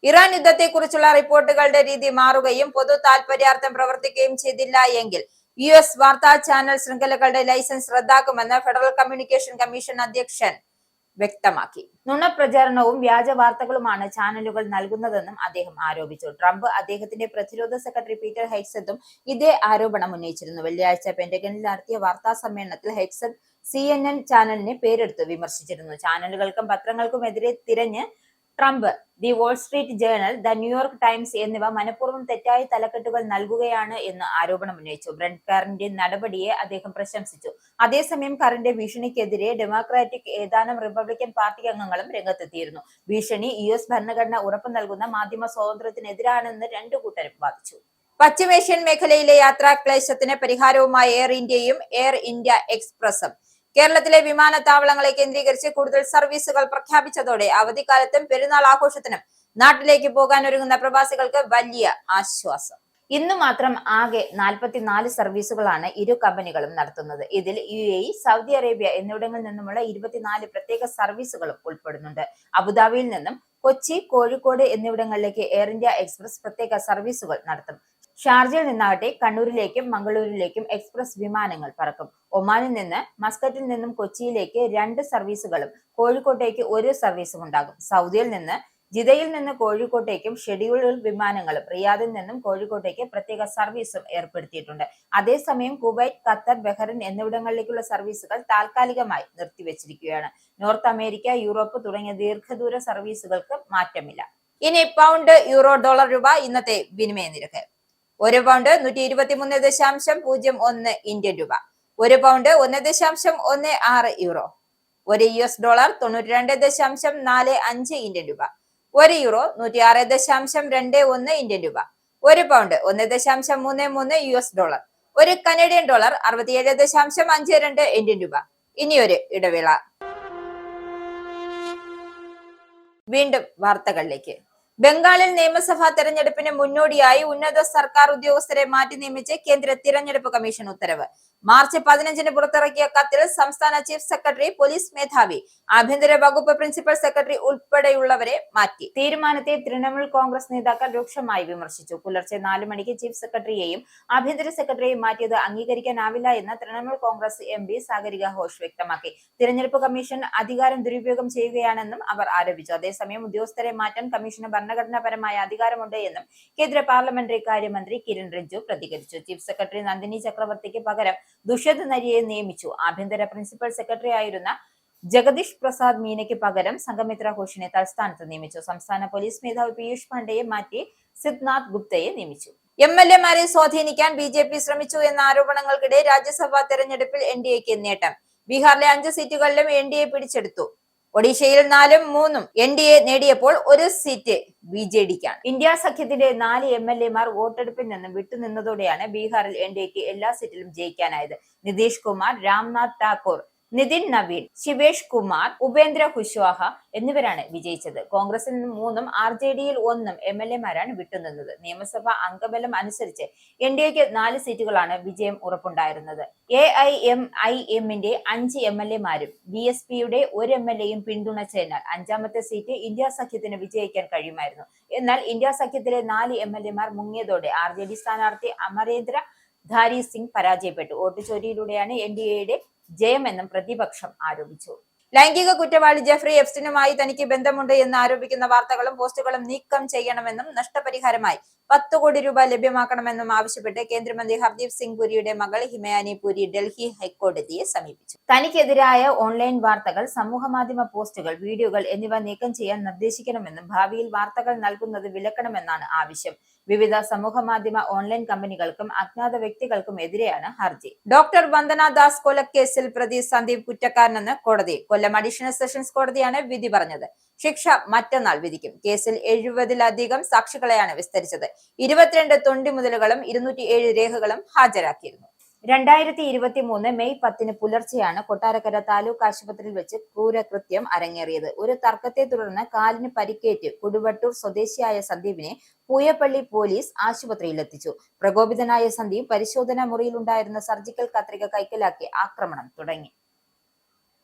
ഇറാൻ യുദ്ധത്തെക്കുറിച്ചുള്ള റിപ്പോർട്ടുകളുടെ രീതി മാറുകയും പൊതു താൽപര്യാർത്ഥം പ്രവർത്തിക്കുകയും ചെയ്തില്ല എങ്കിൽ US വാർത്താ ചാനൽ ശൃംഖലകളുടെ ലൈസൻസ് റദ്ദാക്കുമെന്ന് ഫെഡറൽ കമ്മ്യൂണിക്കേഷൻ കമ്മീഷൻ അധ്യക്ഷൻ വ്യക്തമാക്കി. നുണപ്രചാരണവും വ്യാജ വാർത്തകളുമാണ് ചാനലുകൾ നൽകുന്നതെന്നും അദ്ദേഹം ആരോപിച്ചു. ട്രംപ് അദ്ദേഹത്തിന്റെ പ്രതിരോധ സെക്രട്ടറി പീറ്റർ ഹെഗ്സെത്തും ഇതേ ആരോപണം ഉന്നയിച്ചിരുന്നു. വെള്ളിയാഴ്ച പെന്റഗണിൽ നടത്തിയ വാർത്താ സമ്മേളനത്തിൽ ഹെഗ്സെത്ത് CNN ചാനലിനെ പേരെടുത്ത് വിമർശിച്ചിരുന്നു. ചാനലുകൾക്കും പത്രങ്ങൾക്കുമെതിരെ തിരഞ്ഞ് Trump the Wall Street journal, the New York times എന്നിവ മനഃപൂർവ്വം തെറ്റായ തലക്കെട്ടുകൾ നൽകുകയാണ് എന്ന് ആരോപണം ഉന്നയിച്ചു. ബ്രെന്റ് കറിന്റെ നടപടിയെ അദ്ദേഹം പ്രശംസിച്ചു. അതേസമയം കറിന്റെ ഭീഷണിക്കെതിരെ ഡെമോക്രാറ്റിക് ഏതാനും റിപ്പബ്ലിക്കൻ പാർട്ടി അംഗങ്ങളും രംഗത്തെത്തിയിരുന്നു. ഭീഷണി US ഭരണഘടന ഉറപ്പു നൽകുന്ന മാധ്യമ സ്വാതന്ത്ര്യത്തിനെതിരാണെന്ന് 2 കൂട്ടരും വാദിച്ചു. പശ്ചിമേഷ്യൻ മേഖലയിലെ യാത്രാക്ലേശത്തിന് പരിഹാരവുമായി എയർ ഇന്ത്യയും എയർ ഇന്ത്യ എക്സ്പ്രസും കേരളത്തിലെ വിമാനത്താവളങ്ങളെ കേന്ദ്രീകരിച്ച് കൂടുതൽ സർവീസുകൾ പ്രഖ്യാപിച്ചതോടെ അവധിക്കാലത്തും പെരുന്നാൾ ആഘോഷത്തിനും നാട്ടിലേക്ക് പോകാൻ ഒരുങ്ങുന്ന പ്രവാസികൾക്ക് വലിയ ആശ്വാസം. ഇന്ന് മാത്രം ആകെ 44 സർവീസുകളാണ് ഇരു കമ്പനികളും നടത്തുന്നത്. ഇതിൽ UAE, സൗദി അറേബ്യ എന്നിവിടങ്ങളിൽ നിന്നുമുള്ള 24 പ്രത്യേക സർവീസുകളും ഉൾപ്പെടുന്നുണ്ട്. അബുദാബിയിൽ നിന്നും കൊച്ചി, കോഴിക്കോട് എന്നിവിടങ്ങളിലേക്ക് എയർ ഇന്ത്യ എക്സ്പ്രസ് പ്രത്യേക സർവീസുകൾ നടത്തും. ഷാർജയിൽ നിന്നാകട്ടെ കണ്ണൂരിലേക്കും മംഗളൂരിലേക്കും എക്സ്പ്രസ് വിമാനങ്ങൾ പറക്കും. ഒമാനിൽ നിന്ന് മസ്കറ്റിൽ നിന്നും കൊച്ചിയിലേക്ക് 2 സർവീസുകളും കോഴിക്കോട്ടേക്ക് 1 സർവീസും ഉണ്ടാകും. സൗദിയിൽ നിന്ന് ജിദയിൽ നിന്ന് കോഴിക്കോട്ടേക്കും ഷെഡ്യൂൾഡ് വിമാനങ്ങളും റിയാദിൽ നിന്നും കോഴിക്കോട്ടേക്ക് പ്രത്യേക സർവീസും ഏർപ്പെടുത്തിയിട്ടുണ്ട്. അതേസമയം കുവൈറ്റ്, ഖത്തർ, ബഹ്റൈൻ എന്നിവിടങ്ങളിലേക്കുള്ള സർവീസുകൾ താൽക്കാലികമായി നിർത്തിവെച്ചിരിക്കുകയാണ്. നോർത്ത് അമേരിക്ക, യൂറോപ്പ് തുടങ്ങിയ ദീർഘദൂര സർവീസുകൾക്ക് മാറ്റമില്ല. ഇനി പൗണ്ട്, യൂറോ, ഡോളർ, രൂപ ഇന്നത്തെ വിനിമയ നിരക്ക്. 1 പൗണ്ട് 123.01 ഇന്ത്യൻ രൂപ. 1 pound 1.16 euro. 1 US dollar 92.45 Indian രൂപ. 1 യൂറോ 106.21 ഇന്ത്യൻ രൂപ. 1 pound 1.33 US dollar. 1 Canadian dollar 67.52 Indian രൂപ. ഇനിയൊരു ഇടവേള. വീണ്ടും വാർത്തകളിലേക്ക്. ബംഗാളിൽ നിയമസഭാ തെരഞ്ഞെടുപ്പിന് മുന്നോടിയായി ഉന്നത സർക്കാർ ഉദ്യോഗസ്ഥരെ മാറ്റി നിയമിച്ച് കേന്ദ്ര തിരഞ്ഞെടുപ്പ് കമ്മീഷൻ ഉത്തരവ്. മാർച്ച് 15-ന് പുറത്തിറക്കിയ കത്തിൽ സംസ്ഥാന ചീഫ് സെക്രട്ടറി, പോലീസ് മേധാവി, ആഭ്യന്തര വകുപ്പ് പ്രിൻസിപ്പൽ സെക്രട്ടറി ഉൾപ്പെടെയുള്ളവരെ മാറ്റി. തീരുമാനത്തെ തൃണമൂൽ കോൺഗ്രസ് നേതാക്കൾ രൂക്ഷമായി വിമർശിച്ചു. പുലർച്ചെ 4 മണിക്ക് ചീഫ് സെക്രട്ടറിയെയും ആഭ്യന്തര സെക്രട്ടറിയെയും മാറ്റിയത് അംഗീകരിക്കാനാവില്ല എന്ന് തൃണമൂൽ കോൺഗ്രസ് MP സാഗരിക ഘോഷ് വ്യക്തമാക്കി. തിരഞ്ഞെടുപ്പ് കമ്മീഷൻ അധികാരം ദുരുപയോഗം ചെയ്യുകയാണെന്നും അവർ ആരോപിച്ചു. അതേസമയം ഉദ്യോഗസ്ഥരെ മാറ്റാൻ കമ്മീഷന് ഭരണഘടനാപരമായ അധികാരമുണ്ട് എന്നും കേന്ദ്ര പാർലമെന്ററി കാര്യമന്ത്രി കിരൺ റിജിജു പ്രതികരിച്ചു. ചീഫ് സെക്രട്ടറി നന്ദിനി ചക്രവർത്തിക്ക് പകരം ദുഷ്യന്ത് നരിയെ നിയമിച്ചു. ആഭ്യന്തര പ്രിൻസിപ്പൽ സെക്രട്ടറി ആയിരുന്ന ജഗദീഷ് പ്രസാദ് മീനയ്ക്ക് പകരം സംഘമിത്ര ഘോഷിനെ തൽസ്ഥാനത്ത് നിയമിച്ചു. സംസ്ഥാന പോലീസ് മേധാവി പീയൂഷ് പാണ്ഡെയെ മാറ്റി സിദ്ധാർത്ഥ് ഗുപ്തയെ നിയമിച്ചു. MLA-മാരെ സ്വാധീനിക്കാൻ BJP ശ്രമിച്ചു എന്ന ആരോപണങ്ങൾക്കിടെ രാജ്യസഭാ തെരഞ്ഞെടുപ്പിൽ NDAക്ക് നേട്ടം. ബീഹാറിലെ 5 സീറ്റുകളിലും NDA പിടിച്ചെടുത്തു. ഒഡീഷയിൽ 4-ഉം 3-ഉം NDA നേടിയപ്പോൾ 1 സീറ്റ് BJDക്കാണ്. ഇന്ത്യ സഖ്യത്തിന്റെ 4 MLA-മാർ വോട്ടെടുപ്പിൽ നിന്നും വിട്ടുനിന്നതോടെയാണ് ബീഹാറിൽ NDAക്ക് എല്ലാ സീറ്റിലും ജയിക്കാനായത്. നിതീഷ് കുമാർ, രാംനാഥ് ടാക്കൂർ, നിതിൻ നവീൻ, ശിവേഷ് കുമാർ, ഉപേന്ദ്ര കുശ്വാഹ എന്നിവരാണ് വിജയിച്ചത്. കോൺഗ്രസിൽ നിന്നും 3-ഉം RJD-യിൽ 1-ഉം MLA-മാരാണ് വിട്ടുനിന്നത്. നിയമസഭാ അംഗബലം അനുസരിച്ച് NDAക്ക് 4 സീറ്റുകളാണ് വിജയം ഉറപ്പുണ്ടായിരുന്നത്. AIMIM-ന്റെ 5 MLA-മാരും BSP-യുടെ 1 MLA-യും പിന്തുണച്ചതിനാൽ 5-മത്തെ സീറ്റ് ഇന്ത്യ സഖ്യത്തിന് വിജയിക്കാൻ കഴിയുമായിരുന്നു. എന്നാൽ ഇന്ത്യ സഖ്യത്തിലെ 4 MLA-മാർ മുങ്ങിയതോടെ RJD സ്ഥാനാർത്ഥി അമരേന്ദ്ര ധാരി സിംഗ് പരാജയപ്പെട്ടു. വോട്ട് ചോരിയിലൂടെയാണ് NDAയുടെ ജയമെന്നും പ്രതിപക്ഷം ആരോപിച്ചു. ലൈംഗിക കുറ്റവാളി ജെഫ്രി എപ്സ്റ്റീനുമായി തനിക്ക് ബന്ധമുണ്ട് എന്ന് ആരോപിക്കുന്ന വാർത്തകളും പോസ്റ്റുകളും നീക്കം ചെയ്യണമെന്നും നഷ്ടപരിഹാരമായി 10 കോടി രൂപ ലഭ്യമാക്കണമെന്നും ആവശ്യപ്പെട്ട് കേന്ദ്രമന്ത്രി ഹർദീപ് സിംഗ് പുരിയുടെ മകൾ ഹിമയാനി പുരി ഡൽഹി ഹൈക്കോടതിയെ സമീപിച്ചു. തനിക്കെതിരായ ഓൺലൈൻ വാർത്തകൾ, സമൂഹമാധ്യമ പോസ്റ്റുകൾ, വീഡിയോകൾ എന്നിവ നീക്കം ചെയ്യാൻ നിർദ്ദേശിക്കണമെന്നും ഭാവിയിൽ വാർത്തകൾ നൽകുന്നത് വിലക്കണമെന്നാണ് ആവശ്യം. വിവിധ സമൂഹമാധ്യമ ഓൺലൈൻ കമ്പനികൾക്കും അജ്ഞാത വ്യക്തികൾക്കും എതിരെയാണ് ഹർജി. ഡോക്ടർ വന്ദന ദാസ് കൊലക്കേസിൽ പ്രതി സന്ദീപ് കുറ്റക്കാരനെന്ന് കോടതി. കൊല്ലം അഡീഷണൽ സെഷൻസ് കോടതിയാണ് വിധി പറഞ്ഞത്. ശിക്ഷ മറ്റന്നാൾ വിധിക്കും. കേസിൽ 70-ലധികം സാക്ഷികളെയാണ് വിസ്തരിച്ചത്. 22 തൊണ്ടിമുതലുകളും 207 രേഖകളും ഹാജരാക്കിയിരുന്നു. 2023 മെയ് 10-ന് പുലർച്ചെയാണ് കൊട്ടാരക്കര താലൂക്ക് ആശുപത്രിയിൽ വെച്ച് ക്രൂരകൃത്യം അരങ്ങേറിയത്. ഒരു തർക്കത്തെ തുടർന്ന് കാലിന് പരിക്കേറ്റ് കൊടുവട്ടൂർ സ്വദേശിയായ സന്ദീപിനെ പൂയപ്പള്ളി പോലീസ് ആശുപത്രിയിലെത്തിച്ചു. പ്രകോപിതനായ സന്ദീപ് പരിശോധനാ മുറിയിലുണ്ടായിരുന്ന സർജിക്കൽ കത്രിക കൈക്കലാക്കി ആക്രമണം തുടങ്ങി.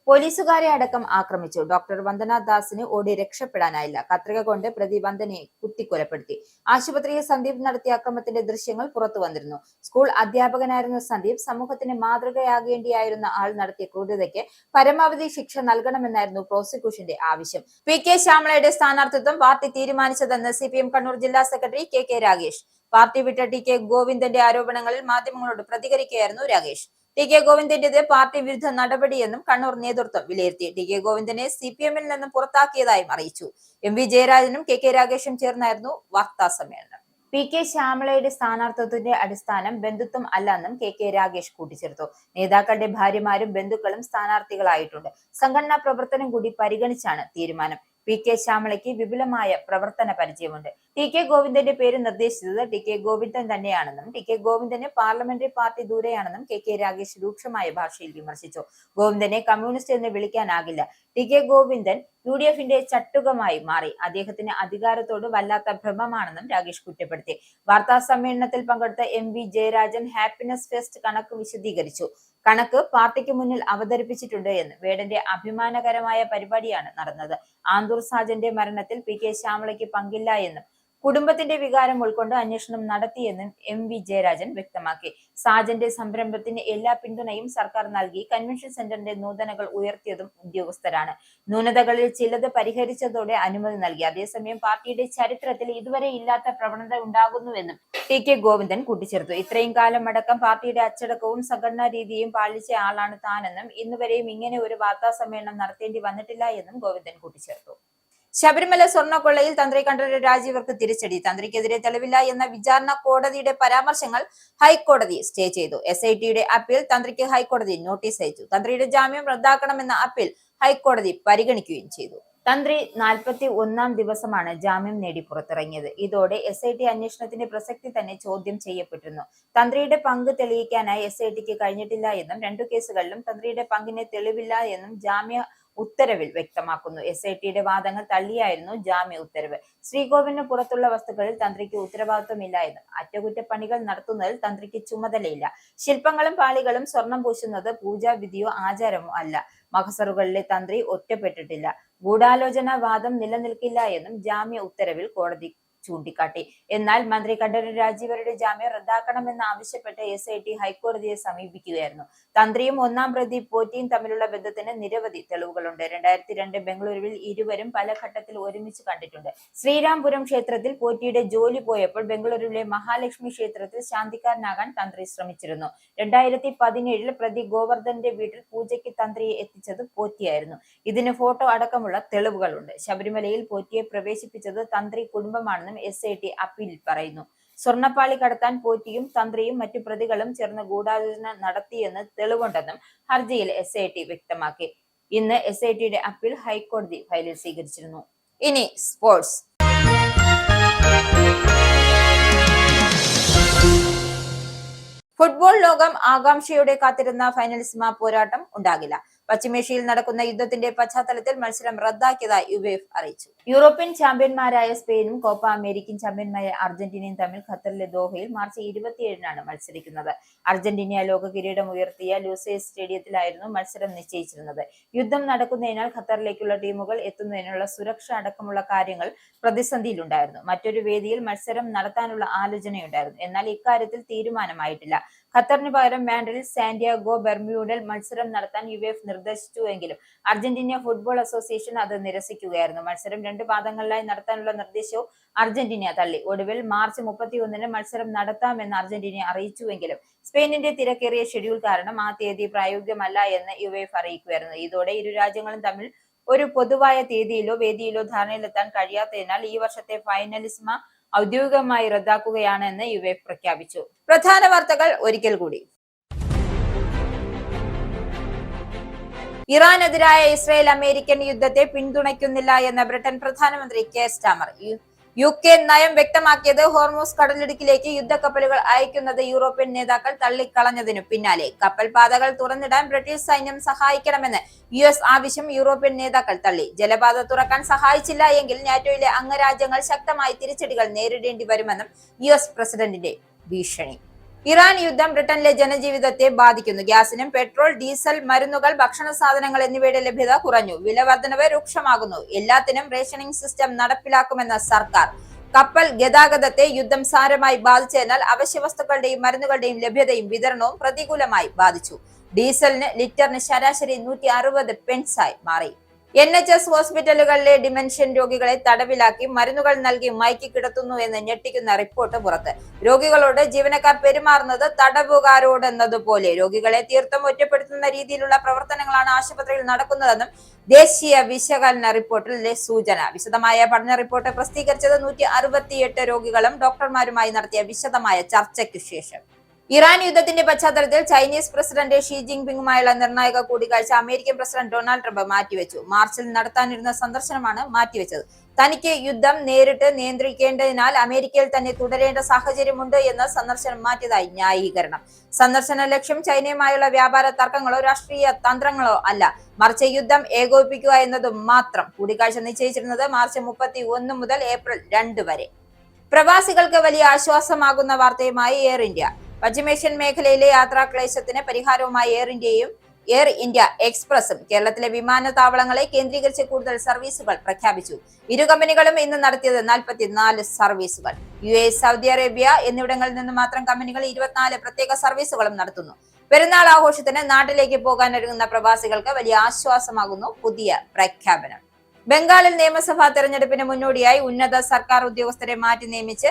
പോലീസുകാരെ അടക്കം ആക്രമിച്ചു. ഡോക്ടർ വന്ദന ദാസിന് ഓടി രക്ഷപ്പെടാനായില്ല. കത്രിക കൊണ്ട് പ്രതി വന്ദനയെ കുത്തിക്കൊലപ്പെടുത്തി. ആശുപത്രിയിൽ സന്ദീപ് നടത്തിയ അക്രമത്തിന്റെ ദൃശ്യങ്ങൾ പുറത്തു വന്നിരുന്നു. സ്കൂൾ അധ്യാപകനായിരുന്ന സന്ദീപ് സമൂഹത്തിന് മാതൃകയാകേണ്ടിയായിരുന്ന ആൾ നടത്തിയ ക്രൂരതയ്ക്ക് പരമാവധി ശിക്ഷ നൽകണമെന്നായിരുന്നു പ്രോസിക്യൂഷന്റെ ആവശ്യം. PK ശ്യാമളയുടെ സ്ഥാനാർത്ഥിത്വം പാർട്ടി തീരുമാനിച്ചതെന്ന് CPM കണ്ണൂർ ജില്ലാ സെക്രട്ടറി KK രാഗേഷ്. പാർട്ടി വിട്ട TK ഗോവിന്ദന്റെ ആരോപണങ്ങളിൽ മാധ്യമങ്ങളോട് പ്രതികരിക്കുകയായിരുന്നു രാഗേഷ്. TK ഗോവിന്ദന്റേത് പാർട്ടി വിരുദ്ധ നടപടിയെന്നും കണ്ണൂർ നേതൃത്വം വിലയിരുത്തി. TK ഗോവിന്ദനെ CPM-ൽ നിന്നും പുറത്താക്കിയതായും അറിയിച്ചു. MV ജയരാജനും KK രാഗേഷും ചേർന്നായിരുന്നു വാർത്താ സമ്മേളനം. PK ശ്യാമളയുടെ സ്ഥാനാർത്ഥിത്വത്തിന്റെ അടിസ്ഥാനം ബന്ധുത്വം അല്ലെന്നും KK രാഗേഷ് കൂട്ടിച്ചേർത്തു. നേതാക്കളുടെ ഭാര്യമാരും ബന്ധുക്കളും സ്ഥാനാർത്ഥികളായിട്ടുണ്ട്. സംഘടനാ പ്രവർത്തനം കൂടി പരിഗണിച്ചാണ് തീരുമാനം. PK ശ്യാമളയ്ക്ക് വിപുലമായ പ്രവർത്തന പരിചയമുണ്ട്. TK ഗോവിന്ദന്റെ പേര് നിർദ്ദേശിച്ചത് TK ഗോവിന്ദൻ തന്നെയാണെന്നും TK ഗോവിന്ദന് പാർലമെന്ററി പാർട്ടി ദൂരെയാണെന്നും KK രാഗേഷ് രൂക്ഷമായ ഭാഷയിൽ വിമർശിച്ചു. ഗോവിന്ദനെ കമ്മ്യൂണിസ്റ്റ് എന്ന് വിളിക്കാനാകില്ല. TK ഗോവിന്ദൻ UDF-ന്റെ ചട്ടുകമായി മാറി. അദ്ദേഹത്തിന് അധികാരത്തോട് വല്ലാത്ത ഭ്രമമാണെന്നും രാഗേഷ് കുറ്റപ്പെടുത്തി. വാർത്താ സമ്മേളനത്തിൽ പങ്കെടുത്ത MV ജയരാജൻ ഹാപ്പിനെസ് ഫെസ്റ്റ് കണക്ക് വിശദീകരിച്ചു. കണക്ക് പാർട്ടിക്ക് മുന്നിൽ അവതരിപ്പിച്ചിട്ടുണ്ട് എന്ന്. വേടന്റെ അഭിമാനകരമായ പരിപാടിയാണ് നടന്നത്. ആന്തൂർ സാജന്റെ മരണത്തിൽ PK ശ്യാമളയ്ക്ക് പങ്കില്ല എന്നും കുടുംബത്തിന്റെ വികാരം ഉൾക്കൊണ്ട് അന്വേഷണം നടത്തിയെന്നും MV ജയരാജൻ വ്യക്തമാക്കി. സാജന്റെ സംരംഭത്തിന് എല്ലാ പിന്തുണയും സർക്കാർ നൽകി. കൺവെൻഷൻ സെന്ററിന്റെ നൂതനകൾ ഉയർത്തിയതും ഉദ്യോഗസ്ഥരാണ്. ന്യൂനതകളിൽ ചിലത് പരിഹരിച്ചതോടെ അനുമതി നൽകി. അതേസമയം പാർട്ടിയുടെ ചരിത്രത്തിൽ ഇതുവരെ ഇല്ലാത്ത പ്രവണത ഉണ്ടാകുന്നുവെന്നും TK ഗോവിന്ദൻ കൂട്ടിച്ചേർത്തു. ഇത്രയും കാലം അടക്കം പാർട്ടിയുടെ അച്ചടക്കവും സംഘടനാ രീതിയും പാലിച്ച ആളാണ് താനെന്നും ഇന്നുവരെയും ഇങ്ങനെ ഒരു വാർത്താ സമ്മേളനം നടത്തേണ്ടി വന്നിട്ടില്ല എന്നും ഗോവിന്ദൻ കൂട്ടിച്ചേർത്തു. ശബരിമല സ്വർണ്ണക്കൊള്ളയിൽ തന്ത്രി കണ്ഠരര് രാജീവർക്ക് തിരിച്ചടി. തന്ത്രിക്കെതിരെ തെളിവില്ല എന്ന വിചാരണ കോടതിയുടെ പരാമർശങ്ങൾ ഹൈക്കോടതി സ്റ്റേ ചെയ്തു. SIT-യുടെ അപ്പീൽ തന്ത്രിക്ക് ഹൈക്കോടതി നോട്ടീസ് അയച്ചു. തന്ത്രിയുടെ ജാമ്യം റദ്ദാക്കണമെന്ന അപ്പീൽ ഹൈക്കോടതി പരിഗണിക്കുകയും ചെയ്തു. തന്ത്രി 41-ാം ദിവസമാണ് ജാമ്യം നേടി പുറത്തിറങ്ങിയത്. ഇതോടെ SIT അന്വേഷണത്തിന്റെ പ്രസക്തി തന്നെ ചോദ്യം ചെയ്യപ്പെട്ടിരുന്നു. തന്ത്രിയുടെ പങ്ക് തെളിയിക്കാനായി SIT-ക്ക് കഴിഞ്ഞിട്ടില്ല എന്നും 2 കേസുകളിലും തന്ത്രിയുടെ പങ്കിന് തെളിവില്ല എന്നും ജാമ്യ ഉത്തരവിൽ വ്യക്തമാക്കുന്നു. SITയുടെ വാദങ്ങൾ തള്ളിയായിരുന്നു ജാമ്യ ഉത്തരവ്. ശ്രീകോവിലിന് പുറത്തുള്ള വസ്തുക്കളിൽ തന്ത്രിക്ക് ഉത്തരവാദിത്വമില്ല എന്നും അറ്റകുറ്റപ്പണികൾ നടത്തുന്നതിൽ തന്ത്രിക്ക് ചുമതലയില്ല. ശില്പങ്ങളും പാളികളും സ്വർണം പൂശുന്നത് പൂജാവിധിയോ ആചാരമോ അല്ല. മഹസറുകളിലെ തന്ത്രി ഒറ്റപ്പെട്ടിട്ടില്ല. ഗൂഢാലോചന വാദം നിലനിൽക്കില്ല എന്നും ജാമ്യ ഉത്തരവിൽ കോടതി ചൂണ്ടിക്കാട്ടി. എന്നാൽ മന്ത്രി കണ്ഠരര് രാജീവരുടെ ജാമ്യം റദ്ദാക്കണമെന്ന് ആവശ്യപ്പെട്ട് SIT ഹൈക്കോടതിയെ സമീപിക്കുകയായിരുന്നു. തന്ത്രിയും ഒന്നാം പ്രതി പോറ്റിയും തമ്മിലുള്ള ബന്ധത്തിന് നിരവധി തെളിവുകളുണ്ട്. 2002 ബംഗളൂരുവിൽ ഇരുവരും പല ഘട്ടത്തിൽ ഒരുമിച്ച് കണ്ടിട്ടുണ്ട്. ശ്രീരാംപുരം ക്ഷേത്രത്തിൽ പോറ്റിയുടെ ജോലി പോയപ്പോൾ ബംഗളൂരുവിലെ മഹാലക്ഷ്മി ക്ഷേത്രത്തിൽ ശാന്തിക്കാരനാകാൻ തന്ത്രി ശ്രമിച്ചിരുന്നു. 2017 പ്രതി ഗോവർദ്ധന്റെ വീട്ടിൽ പൂജയ്ക്ക് തന്ത്രിയെ എത്തിച്ചത് പോറ്റിയായിരുന്നു. ഇതിന് ഫോട്ടോ അടക്കമുള്ള തെളിവുകളുണ്ട്. ശബരിമലയിൽ പോറ്റിയെ പ്രവേശിപ്പിച്ചത് തന്ത്രി കുടുംബമാണെന്ന് SIT അപ്പീലിൽ പറയുന്നു. സ്വർണ്ണപ്പാളി കടത്താൻ പോറ്റിയും തന്ത്രിയും മറ്റു പ്രതികളും ചേർന്ന് ഗൂഢാലോചന നടത്തിയെന്ന് തെളിവുണ്ടെന്നും ഹർജിയിൽ SIT വ്യക്തമാക്കി. ഇന്ന് SITയുടെ അപ്പീൽ ഹൈക്കോടതി ഫയലിൽ സ്വീകരിച്ചിരുന്നു. ഇനി സ്പോർട്സ്. ഫുട്ബോൾ ലോകം ആകാംക്ഷയോടെ കാത്തിരുന്ന ഫൈനലിസ്മ പോരാട്ടം ഉണ്ടാകില്ല. പശ്ചിമേഷ്യയിൽ നടക്കുന്ന യുദ്ധത്തിന്റെ പശ്ചാത്തലത്തിൽ മത്സരം റദ്ദാക്കിയതായി യുവേഫ അറിയിച്ചു. യൂറോപ്യൻ ചാമ്പ്യന്മാരായ സ്പെയിനും കോപ്പ അമേരിക്കൻ ചാമ്പ്യന്മാരായ അർജന്റീനയും തമ്മിൽ ഖത്തറിലെ ദോഹയിൽ മാർച്ച് 27 മത്സരിക്കുന്നത്. അർജന്റീന ലോക കിരീടം ഉയർത്തിയ ലൂസേഴ്സ് സ്റ്റേഡിയത്തിലായിരുന്നു മത്സരം നിശ്ചയിച്ചിരുന്നത്. യുദ്ധം നടക്കുന്നതിനാൽ ഖത്തറിലേക്കുള്ള ടീമുകൾ എത്തുന്നതിനുള്ള സുരക്ഷ അടക്കമുള്ള കാര്യങ്ങൾ പ്രതിസന്ധിയിലുണ്ടായിരുന്നു. മറ്റൊരു വേദിയിൽ മത്സരം നടത്താനുള്ള ആലോചനയുണ്ടായിരുന്നു. എന്നാൽ ഇക്കാര്യത്തിൽ തീരുമാനമായിട്ടില്ല. ഖത്തറിന് പകരം മാഡ്രിഡിൽ സാന്റിയാഗോ ബെർമ്യൂഡിൽ മത്സരം നടത്താൻ യുവേഫ നിർദ്ദേശിച്ചുവെങ്കിലും അർജന്റീന ഫുട്ബോൾ അസോസിയേഷൻ അത് നിരസിക്കുകയായിരുന്നു. മത്സരം 2 പാദങ്ങളിലായി നടത്താനുള്ള നിർദ്ദേശവും അർജന്റീന തള്ളി. ഒടുവിൽ മാർച്ച് 31 മത്സരം നടത്താമെന്ന് അർജന്റീന അറിയിച്ചുവെങ്കിലും സ്പെയിനിന്റെ തിരക്കേറിയ ഷെഡ്യൂൾ കാരണം ആ തീയതി പ്രായോഗികമല്ല എന്ന് യുവേഫ അറിയിക്കുകയായിരുന്നു. ഇതോടെ ഇരു രാജ്യങ്ങളും തമ്മിൽ ഒരു പൊതുവായ തീയതിയിലോ വേദിയിലോ ധാരണയിലെത്താൻ കഴിയാത്തതിനാൽ ഈ വർഷത്തെ ഫൈനലിസ്മ ഔദ്യോഗികമായി റദ്ദാക്കുകയാണ് എന്ന് യുവേഫ പ്രഖ്യാപിച്ചു. പ്രധാന വാർത്തകൾ ഒരിക്കൽ കൂടി. ഇറാനെതിരായ ഇസ്രായേൽ അമേരിക്കൻ യുദ്ധത്തെ പിന്തുണയ്ക്കുന്നില്ല എന്ന ബ്രിട്ടൻ പ്രധാനമന്ത്രി കെയർ സ്റ്റാമർ. UK നയം വ്യക്തമാക്കിയത് ഹോർമൂസ് കടലിടുക്കിലേക്ക് യുദ്ധക്കപ്പലുകൾ അയക്കുന്നത് യൂറോപ്യൻ നേതാക്കൾ തള്ളിക്കളഞ്ഞതിനു പിന്നാലെ കപ്പൽ പാതകൾ തുറന്നിടാൻ ബ്രിട്ടീഷ് സൈന്യം സഹായിക്കണമെന്ന് US ആവശ്യം യൂറോപ്യൻ നേതാക്കൾ തള്ളി. ജലപാത തുറക്കാൻ സഹായിച്ചില്ല എങ്കിൽ നാറ്റോയിലെ അംഗരാജ്യങ്ങൾ ശക്തമായ തിരിച്ചടികൾ നേരിടേണ്ടി വരുമെന്നും US പ്രസിഡന്റിന്റെ ഭീഷണി. ഇറാൻ യുദ്ധം ബ്രിട്ടനിലെ ജനജീവിതത്തെ ബാധിക്കുന്നു. ഗ്യാസിനും പെട്രോൾ, ഡീസൽ, മരുന്നുകൾ, ഭക്ഷണ സാധനങ്ങൾ എന്നിവയുടെ ലഭ്യത കുറഞ്ഞു. വില വർധനവ് രൂക്ഷമാകുന്നു. എല്ലാത്തിനും റേഷനിംഗ് സിസ്റ്റം നടപ്പിലാക്കുമെന്ന സർക്കാർ. കപ്പൽ ഗതാഗതത്തെ യുദ്ധം സാരമായി ബാധിച്ചതിനാൽ അവശ്യവസ്തുക്കളുടെയും മരുന്നുകളുടെയും ലഭ്യതയും വിതരണവും പ്രതികൂലമായി ബാധിച്ചു. ഡീസലിന് ലിറ്ററിന് ശരാശരി 160 പെൻസായി മാറി. NHS ഹോസ്പിറ്റലുകളിലെ ഡിമെൻഷ്യൻ രോഗികളെ തടവിലാക്കി മരുന്നുകൾ നൽകി മയക്കി കിടത്തുന്നു എന്ന് ഞെട്ടിക്കുന്ന റിപ്പോർട്ട് പുറത്ത്. രോഗികളോട് ജീവനക്കാർ പെരുമാറുന്നത് തടവുകാരോടെന്നതുപോലെ. രോഗികളെ തീർത്തും ഒറ്റപ്പെടുത്തുന്ന രീതിയിലുള്ള പ്രവർത്തനങ്ങളാണ് ആശുപത്രിയിൽ നടക്കുന്നതെന്നും ദേശീയ വിശകലന റിപ്പോർട്ടിലെ സൂചന. വിശദമായ പഠന റിപ്പോർട്ട് പ്രസിദ്ധീകരിച്ചത് 168 രോഗികളും ഡോക്ടർമാരുമായി നടത്തിയ വിശദമായ ചർച്ചയ്ക്കു ശേഷം. ഇറാൻ യുദ്ധത്തിന്റെ പശ്ചാത്തലത്തിൽ ചൈനീസ് പ്രസിഡന്റ് ഷീ ജിൻപിങ്ങുമായുള്ള നിർണായക കൂടിക്കാഴ്ച അമേരിക്കൻ പ്രസിഡന്റ് ഡൊണാൾഡ് ട്രംപ് മാറ്റിവെച്ചു. മാർച്ചിൽ നടത്താനിരുന്ന സന്ദർശനമാണ് മാറ്റിവെച്ചത്. തനിക്ക് യുദ്ധം നേരിട്ട് നിയന്ത്രിക്കേണ്ടതിനാൽ അമേരിക്കയിൽ തന്നെ തുടരേണ്ട സാഹചര്യമുണ്ട് എന്ന് സന്ദർശനം മാറ്റിയതായി ന്യായീകരണം. സന്ദർശന ലക്ഷ്യം ചൈനയുമായുള്ള വ്യാപാര തർക്കങ്ങളോ രാഷ്ട്രീയ തന്ത്രങ്ങളോ അല്ല, മറിച്ച് യുദ്ധം ഏകോപിപ്പിക്കുക എന്നതും മാത്രം. കൂടിക്കാഴ്ച നിശ്ചയിച്ചിരുന്നത് മാർച്ച് 31 മുതൽ ഏപ്രിൽ 2 വരെ. പ്രവാസികൾക്ക് വലിയ ആശ്വാസമാകുന്ന വാർത്തയുമായി എയർ ഇന്ത്യ. പശ്ചിമേഷ്യൻ മേഖലയിലെ യാത്രാക്ലേശത്തിന് പരിഹാരവുമായി എയർ ഇന്ത്യ എക്സ്പ്രസും കേരളത്തിലെ വിമാനത്താവളങ്ങളെ കേന്ദ്രീകരിച്ച് കൂടുതൽ സർവീസുകൾ പ്രഖ്യാപിച്ചു. ഇരു കമ്പനികളും ഇന്ന് നടത്തിയത് 44 സർവീസുകൾ. UAE, സൗദി അറേബ്യ എന്നിവിടങ്ങളിൽ നിന്ന് മാത്രം കമ്പനികൾ 24 പ്രത്യേക സർവീസുകളും നടത്തുന്നു. പെരുന്നാൾ ആഘോഷത്തിന് നാട്ടിലേക്ക് പോകാനൊരുങ്ങുന്ന പ്രവാസികൾക്ക് വലിയ ആശ്വാസമാകുന്നു പുതിയ പ്രഖ്യാപനം. ബംഗാളിൽ നിയമസഭാ തെരഞ്ഞെടുപ്പിന് മുന്നോടിയായി ഉന്നത സർക്കാർ ഉദ്യോഗസ്ഥരെ മാറ്റി നിയമിച്ച്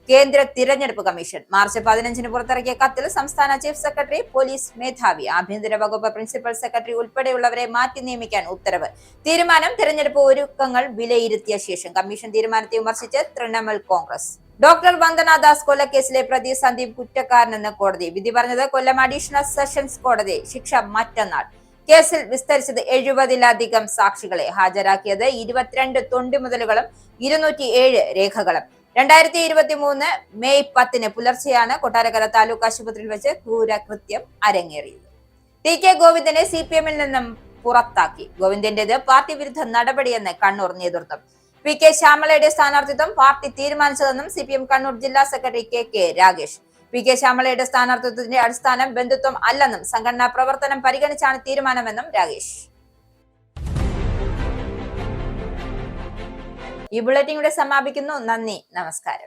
കേന്ദ്ര തിരഞ്ഞെടുപ്പ് കമ്മീഷൻ. മാർച്ച് 15 പുറത്തിറക്കിയ കത്തിൽ സംസ്ഥാന ചീഫ് സെക്രട്ടറി, പോലീസ് മേധാവി, ആഭ്യന്തര വകുപ്പ് പ്രിൻസിപ്പൽ സെക്രട്ടറി ഉൾപ്പെടെയുള്ളവരെ മാറ്റി നിയമിക്കാൻ ഉത്തരവ്. തീരുമാനം തെരഞ്ഞെടുപ്പ് ഒരുക്കങ്ങൾ വിലയിരുത്തിയ ശേഷം. കമ്മീഷൻ തീരുമാനത്തെ വിമർശിച്ച് തൃണമൂൽ കോൺഗ്രസ്. ഡോക്ടർ വന്ദന ദാസ് കൊലക്കേസിലെ പ്രതി സന്ദീപ് കുറ്റക്കാരനെന്ന് കോടതി. വിധി പറഞ്ഞത് കൊല്ലം അഡീഷണൽ സെഷൻസ് കോടതി. ശിക്ഷ മറ്റന്നാൾ. കേസിൽ വിസ്തരിച്ചത് 70-ലധികം സാക്ഷികളെ. ഹാജരാക്കിയത് 22 തൊണ്ടിമുതലുകളും 207 രേഖകളും. 2023 മെയ് 10 പുലർച്ചെയാണ് കൊട്ടാരക്കര താലൂക്ക് ആശുപത്രിയിൽ വെച്ച് ക്രൂരകൃത്യം അരങ്ങേറിയത്. TK ഗോവിന്ദനെ CPM-ൽ നിന്നും പുറത്താക്കി. ഗോവിന്ദന്റേത് പാർട്ടി വിരുദ്ധ നടപടിയെന്ന് കണ്ണൂർ നേതൃത്വം. PK ശ്യാമളയുടെ സ്ഥാനാർത്ഥിത്വം പാർട്ടി തീരുമാനിച്ചതെന്നും CPM കണ്ണൂർ ജില്ലാ സെക്രട്ടറി KK രാഗേഷ്. PK ശ്യാമളയുടെ സ്ഥാനാർത്ഥിത്വത്തിന്റെ അടിസ്ഥാനം ബന്ധുത്വം അല്ലെന്നും സംഘടനാ പ്രവർത്തനം പരിഗണിച്ചാണ് തീരുമാനമെന്നും രാഗേഷ്. ഈ ബുള്ളറ്റിൻ ഇവിടെ സമാപിക്കുന്നു. നന്ദി, നമസ്കാരം.